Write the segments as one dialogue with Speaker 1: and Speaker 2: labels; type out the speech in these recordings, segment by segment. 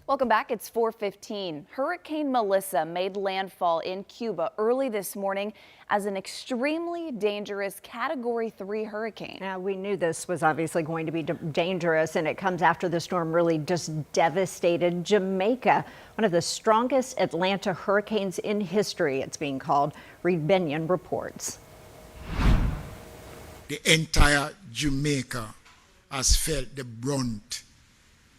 Speaker 1: Welcome back. It's 4:15. Hurricane Melissa made landfall in Cuba early this morning as an extremely dangerous Category 3 hurricane.
Speaker 2: Now, we knew this was obviously going to be dangerous, and it comes after the storm really just devastated Jamaica, one of the strongest Atlanta hurricanes in history, it's being called. Reed Benyon reports.
Speaker 3: The entire Jamaica has felt the brunt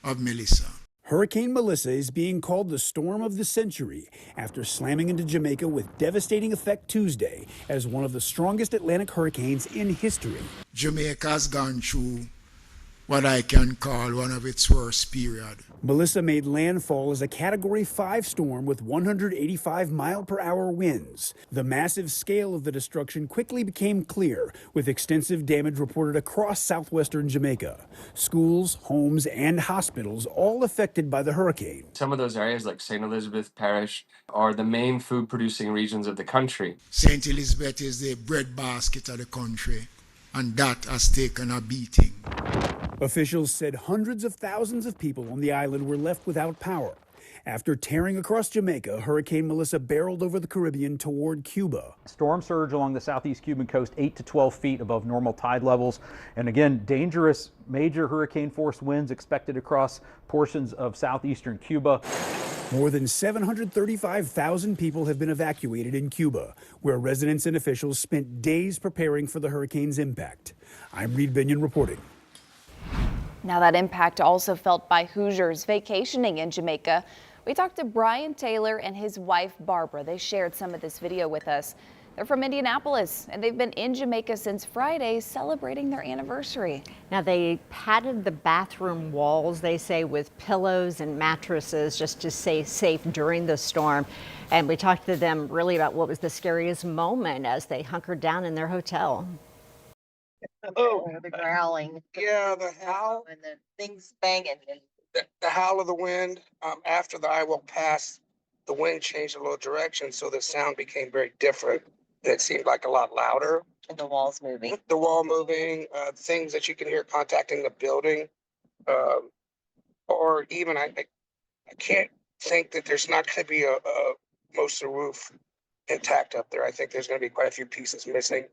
Speaker 3: of Melissa.
Speaker 4: Hurricane Melissa is being called the storm of the century after slamming into Jamaica with devastating effect Tuesday as one of the strongest Atlantic hurricanes in history.
Speaker 3: Jamaica has gone through what I can call one of its worst periods.
Speaker 4: Melissa made landfall as a Category 5 storm with 185-mile-per-hour winds. The massive scale of the destruction quickly became clear, with extensive damage reported across southwestern Jamaica. Schools, homes, and hospitals all affected by the hurricane.
Speaker 5: Some of those areas, like St. Elizabeth Parish, are the main food-producing regions of the country.
Speaker 3: St. Elizabeth is the breadbasket of the country, and that has taken a beating.
Speaker 4: Officials said hundreds of thousands of people on the island were left without power. After tearing across Jamaica, Hurricane Melissa barreled over the Caribbean toward Cuba.
Speaker 6: Storm surge along the southeast Cuban coast 8 to 12 feet above normal tide levels. And again, dangerous major hurricane force winds expected across portions of southeastern Cuba.
Speaker 4: More than 735,000 people have been evacuated in Cuba, where residents and officials spent days preparing for the hurricane's impact. I'm Reed Benyon reporting.
Speaker 1: Now, that impact also felt by Hoosiers vacationing in Jamaica. We talked to Brian Taylor and his wife, Barbara. They shared some of this video with us. They're from Indianapolis, and they've been in Jamaica since Friday celebrating their anniversary.
Speaker 2: Now, they padded the bathroom walls, they say, with pillows and mattresses just to stay safe during the storm. And we talked to them really about what was the scariest moment as they hunkered down in their hotel.
Speaker 7: Oh, the growling.
Speaker 8: Yeah, the howl.
Speaker 7: And the things banging.
Speaker 8: The howl of the wind. After the eye will pass, the wind changed a little direction, so the sound became very different. It seemed like a lot louder.
Speaker 7: And the walls moving.
Speaker 8: The wall moving, things that you can hear contacting the building. Or even, I can't think that there's not going to be most of the roof intact up there. I think there's going to be quite a few pieces missing.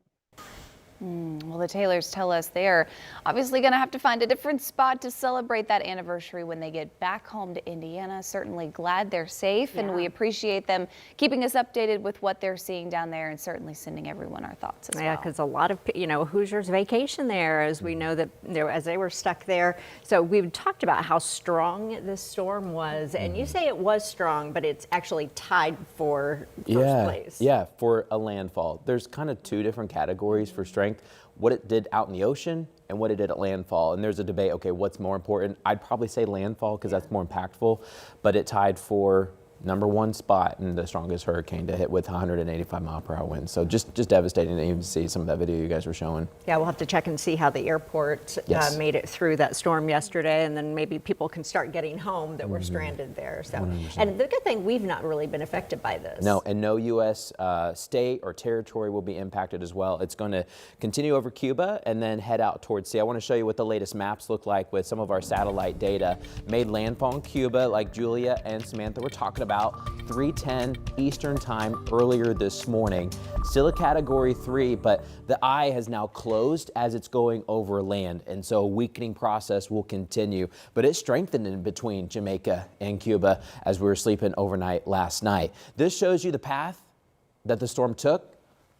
Speaker 1: Well, the Taylors tell us they're obviously going to have to find a different spot to celebrate that anniversary when they get back home to Indiana. Certainly glad they're safe, and we appreciate them keeping us updated with what they're seeing down there, and certainly sending everyone our thoughts as well.
Speaker 2: Yeah, because a lot of, Hoosiers vacation there, as we know that, as they were stuck there. So we've talked about how strong this storm was, and you say it was strong, but it's actually tied for first place.
Speaker 9: Yeah, for a landfall. There's kind of two different categories for strength. What it did out in the ocean and what it did at landfall. And there's a debate, okay, what's more important? I'd probably say landfall because that's more impactful, but it tied for #1 spot in the strongest hurricane to hit with 185-mile-per-hour winds. So just devastating to even see some of that video you guys were showing.
Speaker 2: Yeah, we'll have to check and see how the airport made it through that storm yesterday, and then maybe people can start getting home that were stranded there. So, 100%. And the good thing, we've not really been affected by this.
Speaker 9: No, and no U.S. State or territory will be impacted as well. It's going to continue over Cuba and then head out towards sea. I want to show you what the latest maps look like with some of our satellite data. Made landfall in Cuba, like Julia and Samantha were talking about, 3:10 Eastern time earlier this morning. Still a Category 3, but the eye has now closed as it's going over land, and so a weakening process will continue. But it strengthened in between Jamaica and Cuba as we were sleeping overnight last night. This shows you the path that the storm took.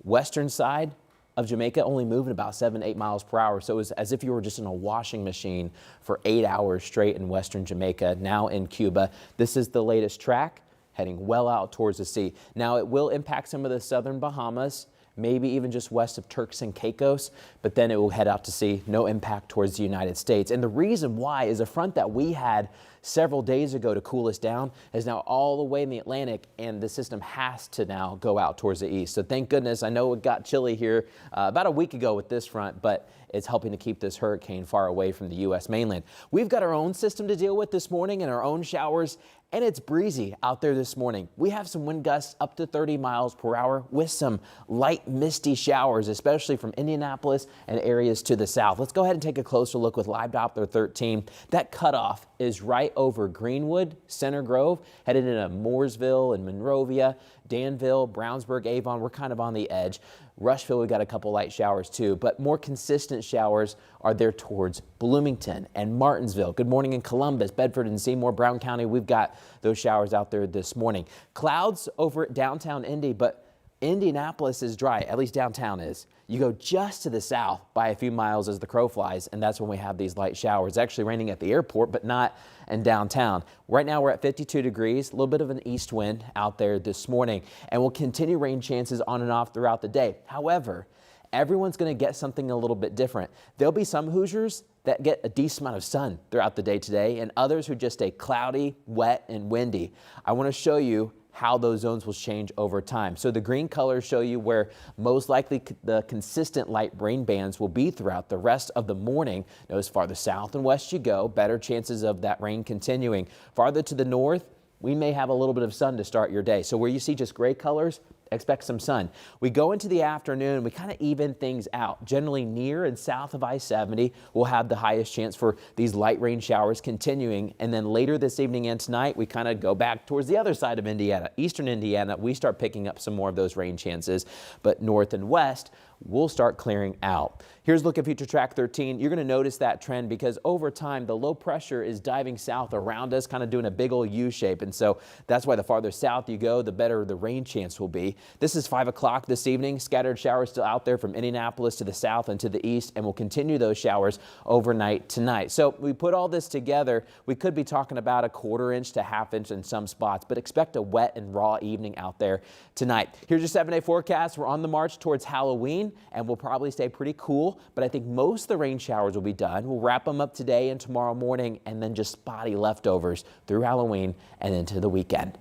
Speaker 9: Western side of Jamaica only moving about 7-8 miles per hour. So it was as if you were just in a washing machine for 8 hours straight in western Jamaica, now in Cuba. This is the latest track, heading well out towards the sea. Now it will impact some of the southern Bahamas, maybe even just west of Turks and Caicos, but then it will head out to sea, no impact towards the United States. And the reason why is a front that we had several days ago to cool us down is now all the way in the Atlantic, and the system has to now go out towards the east. So thank goodness. I know it got chilly here about a week ago with this front, but it's helping to keep this hurricane far away from the U.S. mainland. We've got our own system to deal with this morning and our own showers, and it's breezy out there this morning. We have some wind gusts up to 30 miles per hour with some light misty showers, especially from Indianapolis and areas to the south. Let's go ahead and take a closer look with Live Doppler 13. That cutoff is right over Greenwood, Center Grove, headed into Mooresville and Monrovia, Danville, Brownsburg, Avon. We're kind of on the edge. Rushville, we got a couple light showers too, but more consistent showers are there towards Bloomington and Martinsville. Good morning in Columbus, Bedford and Seymour, Brown County. We've got those showers out there this morning. Clouds over at downtown Indy, but Indianapolis is dry, at least downtown is. You go just to the south by a few miles as the crow flies, and that's when we have these light showers. It's actually raining at the airport, but not in downtown. Right now we're at 52 degrees, a little bit of an east wind out there this morning, and we'll continue rain chances on and off throughout the day. However, everyone's going to get something a little bit different. There'll be some Hoosiers that get a decent amount of sun throughout the day today, and others who just stay cloudy, wet, and windy. I want to show you how those zones will change over time. So the green colors show you where most likely the consistent light rain bands will be throughout the rest of the morning. Notice farther south and west you go, better chances of that rain continuing. Farther to the north, we may have a little bit of sun to start your day. So where you see just gray colors, expect some sun. We go into the afternoon, we kind of even things out. Generally near and south of I-70, we'll have the highest chance for these light rain showers continuing. And then later this evening and tonight, we kind of go back towards the other side of Indiana, eastern Indiana. We start picking up some more of those rain chances, but north and west, we'll start clearing out. Here's a look at Future Track 13. You're going to notice that trend because over time, the low pressure is diving south around us, kind of doing a big old U shape. And so that's why the farther south you go, the better the rain chance will be. This is 5 o'clock this evening. Scattered showers still out there from Indianapolis to the south and to the east, and we'll continue those showers overnight tonight. So we put all this together. We could be talking about a 1/4 inch to 1/2 inch in some spots, but expect a wet and raw evening out there tonight. Here's your 7-day forecast. We're on the march towards Halloween, and we'll probably stay pretty cool, but I think most of the rain showers will be done. We'll wrap them up today and tomorrow morning, and then just spotty leftovers through Halloween and into the weekend.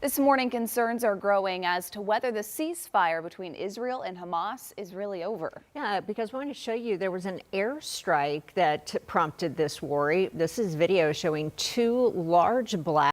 Speaker 1: This morning, concerns are growing as to whether the ceasefire between Israel and Hamas is really over.
Speaker 2: Yeah, because I want to show you there was an airstrike that prompted this worry. This is video showing 2 large blasts